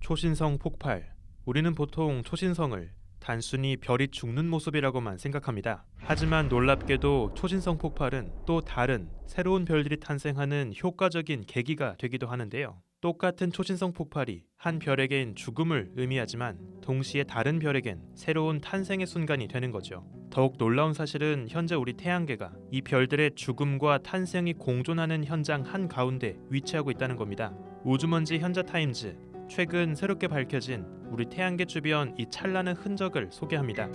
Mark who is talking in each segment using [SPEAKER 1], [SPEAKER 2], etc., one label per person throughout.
[SPEAKER 1] 초신성 폭발. 우리는 보통 초신성을 단순히 별이 죽는 모습이라고만 생각합니다. 하지만 놀랍게도 초신성 폭발은 또 다른 새로운 별들이 탄생하는 효과적인 계기가 되기도 하는데요. 똑같은 초신성 폭발이 한 별에겐 죽음을 의미하지만 동시에 다른 별에겐 새로운 탄생의 순간이 되는 거죠. 더욱 놀라운 사실은 현재 우리 태양계가 이 별들의 죽음과 탄생이 공존하는 현장 한가운데 위치하고 있다는 겁니다. 우주먼지 현자타임즈, 최근 새롭게 밝혀진 우리 태양계 주변 이 찬란한 흔적을 소개합니다.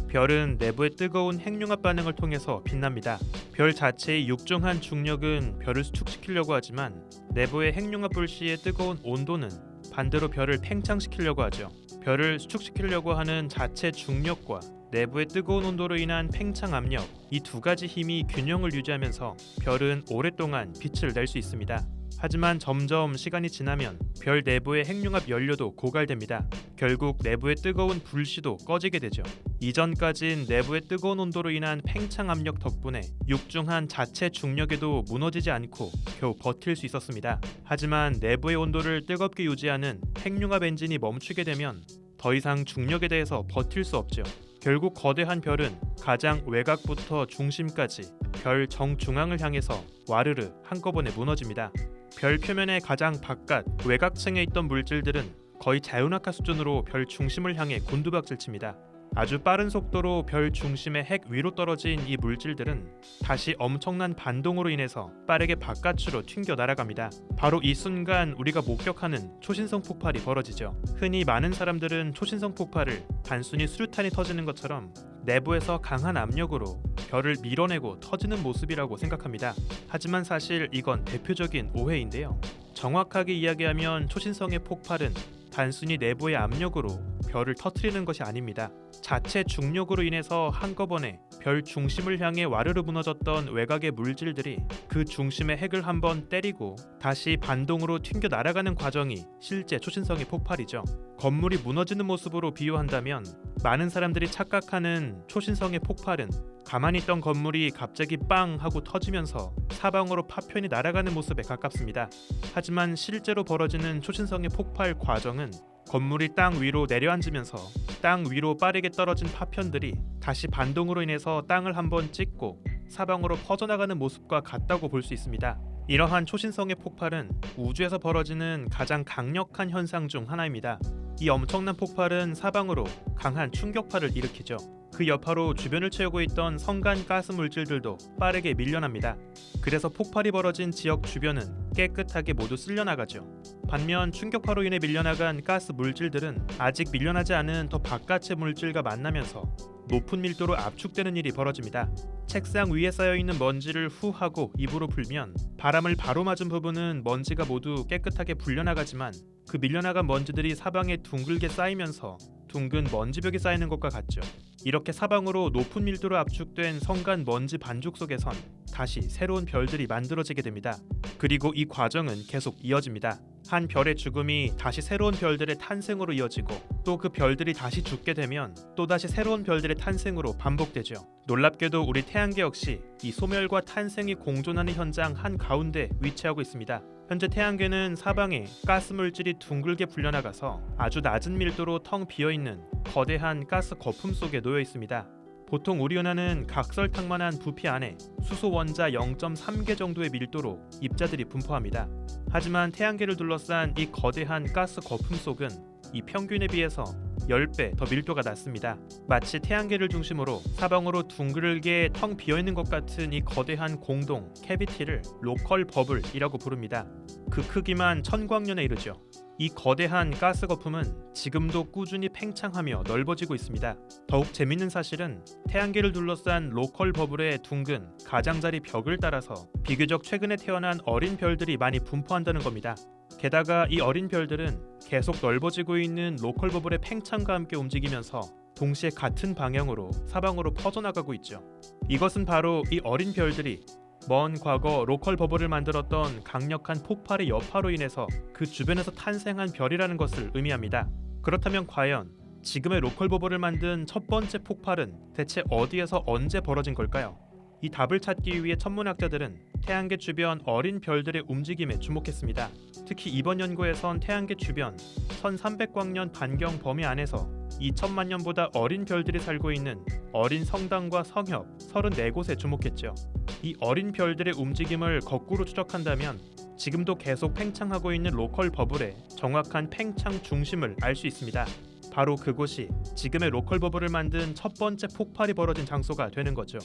[SPEAKER 1] 별은 내부의 뜨거운 핵융합 반응을 통해서 빛납니다. 별 자체의 육중한 중력은 별을 수축시키려고 하지만 내부의 핵융합 불씨의 뜨거운 온도는 반대로 별을 팽창시키려고 하죠. 별을 수축시키려고 하는 자체 중력과 내부의 뜨거운 온도로 인한 팽창 압력, 이 두 가지 힘이 균형을 유지하면서 별은 오랫동안 빛을 낼 수 있습니다. 하지만 점점 시간이 지나면 별 내부의 핵융합 연료도 고갈됩니다. 결국 내부의 뜨거운 불씨도 꺼지게 되죠. 이전까진 내부의 뜨거운 온도로 인한 팽창 압력 덕분에 육중한 자체 중력에도 무너지지 않고 겨우 버틸 수 있었습니다. 하지만 내부의 온도를 뜨겁게 유지하는 핵융합 엔진이 멈추게 되면 더 이상 중력에 대해서 버틸 수 없죠. 결국 거대한 별은 가장 외곽부터 중심까지 별 정중앙을 향해서 와르르 한꺼번에 무너집니다. 별 표면의 가장 바깥 외곽층에 있던 물질들은 거의 자연학화 수준으로 별 중심을 향해 곤두박질칩니다. 아주 빠른 속도로 별 중심의 핵 위로 떨어진 이 물질들은 다시 엄청난 반동으로 인해서 빠르게 바깥으로 튕겨 날아갑니다. 바로 이 순간 우리가 목격하는 초신성 폭발이 벌어지죠. 흔히 많은 사람들은 초신성 폭발을 단순히 수류탄이 터지는 것처럼 내부에서 강한 압력으로 별을 밀어내고 터지는 모습이라고 생각합니다. 하지만 사실 이건 대표적인 오해인데요. 정확하게 이야기하면 초신성의 폭발은 단순히 내부의 압력으로 별을 터뜨리는 것이 아닙니다. 자체 중력으로 인해서 한꺼번에 별 중심을 향해 와르르 무너졌던 외곽의 물질들이 그 중심의 핵을 한번 때리고 다시 반동으로 튕겨 날아가는 과정이 실제 초신성의 폭발이죠. 건물이 무너지는 모습으로 비유한다면 많은 사람들이 착각하는 초신성의 폭발은 가만히 있던 건물이 갑자기 빵 하고 터지면서 사방으로 파편이 날아가는 모습에 가깝습니다. 하지만 실제로 벌어지는 초신성의 폭발 과정은 건물이 땅 위로 내려앉으면서 땅 위로 빠르게 떨어진 파편들이 다시 반동으로 인해서 땅을 한번 찍고 사방으로 퍼져나가는 모습과 같다고 볼 수 있습니다. 이러한 초신성의 폭발은 우주에서 벌어지는 가장 강력한 현상 중 하나입니다. 이 엄청난 폭발은 사방으로 강한 충격파를 일으키죠. 그 여파로 주변을 채우고 있던 성간 가스 물질들도 빠르게 밀려납니다. 그래서 폭발이 벌어진 지역 주변은 깨끗하게 모두 쓸려나가죠. 반면 충격파로 인해 밀려나간 가스 물질들은 아직 밀려나지 않은 더 바깥의 물질과 만나면서 높은 밀도로 압축되는 일이 벌어집니다. 책상 위에 쌓여있는 먼지를 후 하고 입으로 불면 바람을 바로 맞은 부분은 먼지가 모두 깨끗하게 불려나가지만 그 밀려나간 먼지들이 사방에 둥글게 쌓이면서 둥근 먼지벽이 쌓이는 것과 같죠. 이렇게 사방으로 높은 밀도로 압축된 성간 먼지 반죽 속에선 다시 새로운 별들이 만들어지게 됩니다. 그리고 이 과정은 계속 이어집니다. 한 별의 죽음이 다시 새로운 별들의 탄생으로 이어지고 또 그 별들이 다시 죽게 되면 또다시 새로운 별들의 탄생으로 반복되죠. 놀랍게도 우리 태양계 역시 이 소멸과 탄생이 공존하는 현장 한가운데 위치하고 있습니다. 현재 태양계는 사방에 가스 물질이 둥글게 불려나가서 아주 낮은 밀도로 텅 비어있는 거대한 가스 거품 속에 놓여 있습니다. 보통 우리 은하는 각설탕만한 부피 안에 수소 원자 0.3개 정도의 밀도로 입자들이 분포합니다. 하지만 태양계를 둘러싼 이 거대한 가스 거품 속은 이 평균에 비해서 10배 더 밀도가 낮습니다. 마치 태양계를 중심으로 사방으로 둥글게 텅 비어있는 것 같은 이 거대한 공동 캐비티를 로컬 버블이라고 부릅니다. 그 크기만 1000광년에 이르죠. 이 거대한 가스 거품은 지금도 꾸준히 팽창하며 넓어지고 있습니다. 더욱 재밌는 사실은 태양계를 둘러싼 로컬 버블의 둥근 가장자리 벽을 따라서 비교적 최근에 태어난 어린 별들이 많이 분포한다는 겁니다. 게다가 이 어린 별들은 계속 넓어지고 있는 로컬 버블의 팽창과 함께 움직이면서 동시에 같은 방향으로 사방으로 퍼져나가고 있죠. 이것은 바로 이 어린 별들이 먼 과거 로컬 버블을 만들었던 강력한 폭발의 여파로 인해서 그 주변에서 탄생한 별이라는 것을 의미합니다. 그렇다면 과연 지금의 로컬 버블을 만든 첫 번째 폭발은 대체 어디에서 언제 벌어진 걸까요? 이 답을 찾기 위해 천문학자들은 태양계 주변 어린 별들의 움직임에 주목했습니다. 특히 이번 연구에선 태양계 주변 1300광년 반경 범위 안에서 2000만 년보다 어린 별들이 살고 있는 어린 성당과 성협 34곳에 주목했죠. 이 어린 별들의 움직임을 거꾸로 추적한다면 지금도 계속 팽창하고 있는 로컬 버블의 정확한 팽창 중심을 알 수 있습니다. 바로 그곳이 지금의 로컬 버블을 만든 첫 번째 폭발이 벌어진 장소가 되는 거죠.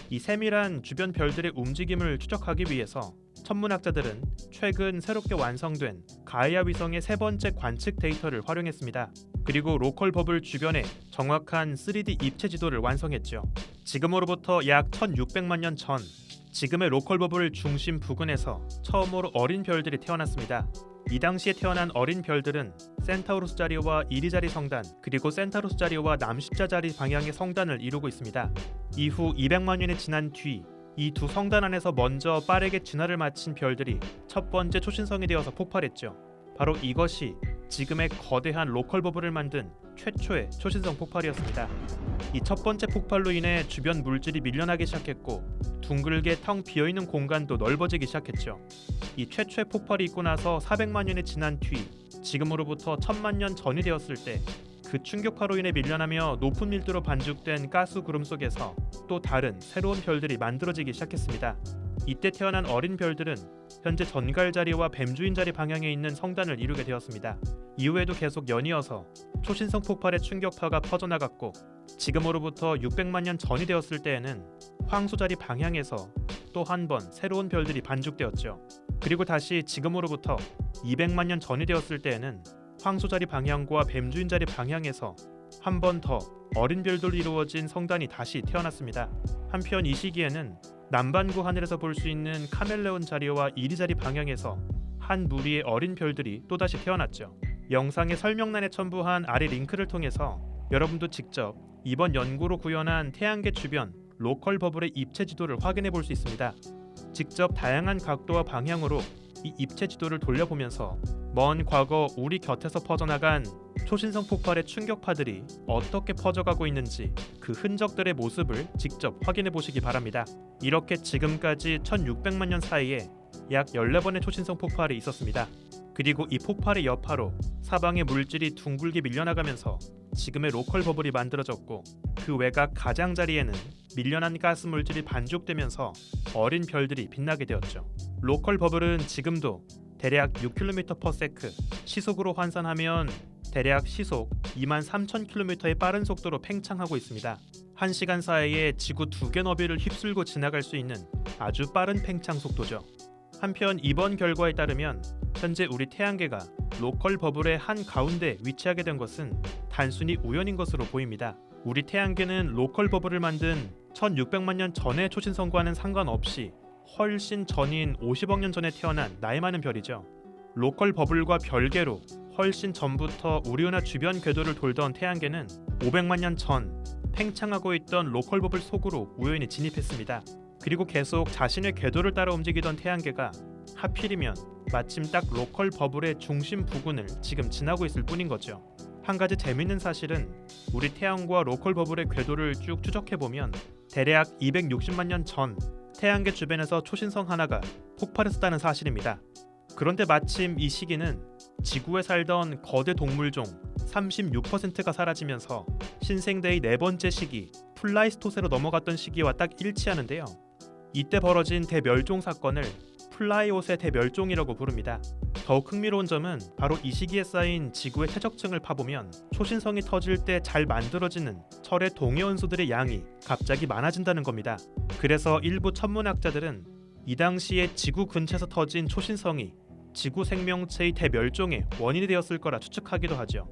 [SPEAKER 1] 이 세밀한 주변 별들의 움직임을 추적하기 위해서 천문학자들은 최근 새롭게 완성된 가이아 위성의 세 번째 관측 데이터를 활용했습니다. 그리고 로컬 버블 주변에 정확한 3D 입체 지도를 완성했죠. 지금으로부터 약 1600만 년 전 지금의 로컬 버블 중심 부근에서 처음으로 어린 별들이 태어났습니다. 이 당시에 태어난 어린 별들은 센타우루스 자리와 이리자리 성단, 그리고 센타우루스 자리와 남십자 자리 방향의 성단을 이루고 있습니다. 이후 200만 년이 지난 뒤 이 두 성단 안에서 먼저 빠르게 진화를 마친 별들이 첫 번째 초신성이 되어서 폭발했죠. 바로 이것이 지금의 거대한 로컬 버블을 만든 최초의 초신성 폭발이었습니다. 이 첫 번째 폭발로 인해 주변 물질이 밀려나기 시작했고 둥글게 텅 비어있는 공간도 넓어지기 시작했죠. 이 최초의 폭발이 있고 나서 400만 년이 지난 뒤 지금으로부터 1000만 년 전이 되었을 때 그 충격파로 인해 밀려나며 높은 밀도로 반죽된 가스 구름 속에서 또 다른 새로운 별들이 만들어지기 시작했습니다. 이때 태어난 어린 별들은 현재 전갈 자리와 뱀주인 자리 방향에 있는 성단을 이루게 되었습니다. 이후에도 계속 연이어서 초신성 폭발의 충격파가 퍼져나갔고 지금으로부터 600만 년 전이 되었을 때에는 황소 자리 방향에서 또 한 번 새로운 별들이 반죽되었죠. 그리고 다시 지금으로부터 200만 년 전이 되었을 때에는 황소 자리 방향과 뱀주인 자리 방향에서 한 번 더 어린 별들로 이루어진 성단이 다시 태어났습니다. 한편 이 시기에는 남반구 하늘에서 볼 수 있는 카멜레온 자리와 이리 자리 방향에서 한 무리의 어린 별들이 또다시 태어났죠. 영상의 설명란에 첨부한 아래 링크를 통해서 여러분도 직접 이번 연구로 구현한 태양계 주변 로컬 버블의 입체 지도를 확인해 볼 수 있습니다. 직접 다양한 각도와 방향으로 이 입체 지도를 돌려보면서 먼 과거 우리 곁에서 퍼져나간 초신성 폭발의 충격파들이 어떻게 퍼져가고 있는지 그 흔적들의 모습을 직접 확인해 보시기 바랍니다. 이렇게 지금까지 1600만 년 사이에 약 14번의 초신성 폭발이 있었습니다. 그리고 이 폭발의 여파로 사방의 물질이 둥글게 밀려나가면서 지금의 로컬 버블이 만들어졌고 그 외곽 가장자리에는 밀려난 가스 물질이 반죽되면서 어린 별들이 빛나게 되었죠. 로컬 버블은 지금도 대략 6km/s 시속으로 환산하면 대략 시속 23,000km의 빠른 속도로 팽창하고 있습니다. 1시간 사이에 지구 2개 너비를 휩쓸고 지나갈 수 있는 아주 빠른 팽창 속도죠. 한편 이번 결과에 따르면 현재 우리 태양계가 로컬 버블의 한 가운데 위치하게 된 것은 단순히 우연인 것으로 보입니다. 우리 태양계는 로컬 버블을 만든 1600만 년 전의 초신성과는 상관없이 훨씬 전인 50억 년 전에 태어난 나이 많은 별이죠. 로컬 버블과 별개로 훨씬 전부터 우리 은하 주변 궤도를 돌던 태양계는 500만 년 전 팽창하고 있던 로컬 버블 속으로 우연히 진입했습니다. 그리고 계속 자신의 궤도를 따라 움직이던 태양계가 하필이면 마침 딱 로컬 버블의 중심 부근을 지금 지나고 있을 뿐인 거죠. 한 가지 재밌는 사실은 우리 태양과 로컬 버블의 궤도를 쭉 추적해보면 대략 260만 년 전 태양계 주변에서 초신성 하나가 폭발했었다는 사실입니다. 그런데 마침 이 시기는 지구에 살던 거대 동물종 36%가 사라지면서 신생대의 네 번째 시기 플라이스토세로 넘어갔던 시기와 딱 일치하는데요. 이때 벌어진 대멸종 사건을 플라이오세 대멸종이라고 부릅니다. 더욱 흥미로운 점은 바로 이 시기에 쌓인 지구의 최적층을 파보면 초신성이 터질 때 잘 만들어지는 철의 동해원소들의 양이 갑자기 많아진다는 겁니다. 그래서 일부 천문학자들은 이 당시에 지구 근처에서 터진 초신성이 지구 생명체의 대멸종의 원인이 되었을 거라 추측하기도 하죠.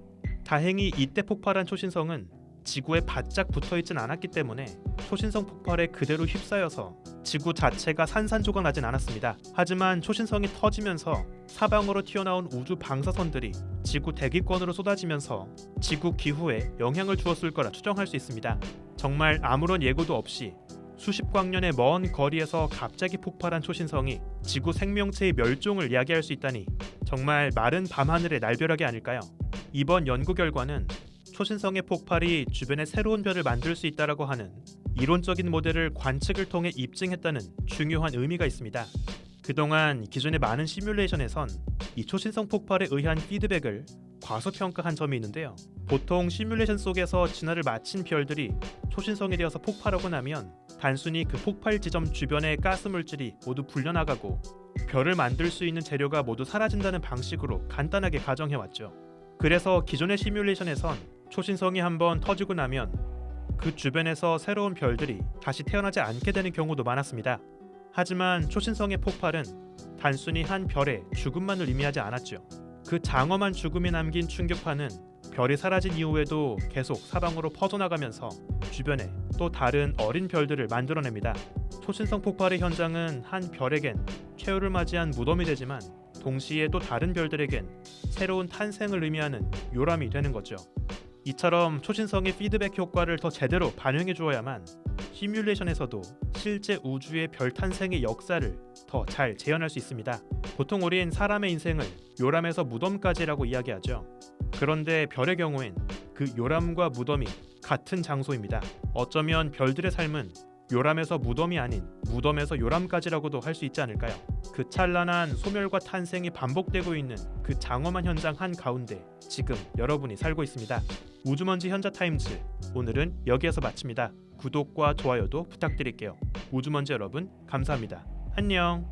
[SPEAKER 1] 다행히 이때 폭발한 초신성은 지구에 바짝 붙어있진 않았기 때문에 초신성 폭발에 그대로 휩싸여서 지구 자체가 산산조각 나진 않았습니다. 하지만 초신성이 터지면서 사방으로 튀어나온 우주 방사선들이 지구 대기권으로 쏟아지면서 지구 기후에 영향을 주었을 거라 추정할 수 있습니다. 정말 아무런 예고도 없이 수십 광년의 먼 거리에서 갑자기 폭발한 초신성이 지구 생명체의 멸종을 이야기할 수 있다니 정말 마른 밤하늘의 날벼락이 아닐까요? 이번 연구 결과는 초신성의 폭발이 주변에 새로운 별을 만들 수 있다라고 하는 이론적인 모델을 관측을 통해 입증했다는 중요한 의미가 있습니다. 그동안 기존의 많은 시뮬레이션에선 이 초신성 폭발에 의한 피드백을 과소평가한 점이 있는데요. 보통 시뮬레이션 속에서 진화를 마친 별들이 초신성이 되어서 폭발하고 나면 단순히 그 폭발 지점 주변의 가스 물질이 모두 불려나가고 별을 만들 수 있는 재료가 모두 사라진다는 방식으로 간단하게 가정해왔죠. 그래서 기존의 시뮬레이션에선 초신성이 한번 터지고 나면 그 주변에서 새로운 별들이 다시 태어나지 않게 되는 경우도 많았습니다. 하지만 초신성의 폭발은 단순히 한 별의 죽음만을 의미하지 않았죠. 그 장엄한 죽음이 남긴 충격파는 별이 사라진 이후에도 계속 사방으로 퍼져나가면서 주변에 또 다른 어린 별들을 만들어냅니다. 초신성 폭발의 현장은 한 별에겐 최후를 맞이한 무덤이 되지만 동시에 또 다른 별들에겐 새로운 탄생을 의미하는 요람이 되는 거죠. 이처럼 초신성의 피드백 효과를 더 제대로 반영해 주어야만 시뮬레이션에서도 실제 우주의 별 탄생의 역사를 더 잘 재현할 수 있습니다. 보통 우린 사람의 인생을 요람에서 무덤까지라고 이야기하죠. 그런데 별의 경우엔 그 요람과 무덤이 같은 장소입니다. 어쩌면 별들의 삶은 요람에서 무덤이 아닌 무덤에서 요람까지라고도 할 수 있지 않을까요? 그 찬란한 소멸과 탄생이 반복되고 있는 그 장엄한 현장 한가운데 지금 여러분이 살고 있습니다. 우주먼지 현자타임즈, 오늘은 여기에서 마칩니다. 구독과 좋아요도 부탁드릴게요. 우주먼지 여러분, 감사합니다. 안녕.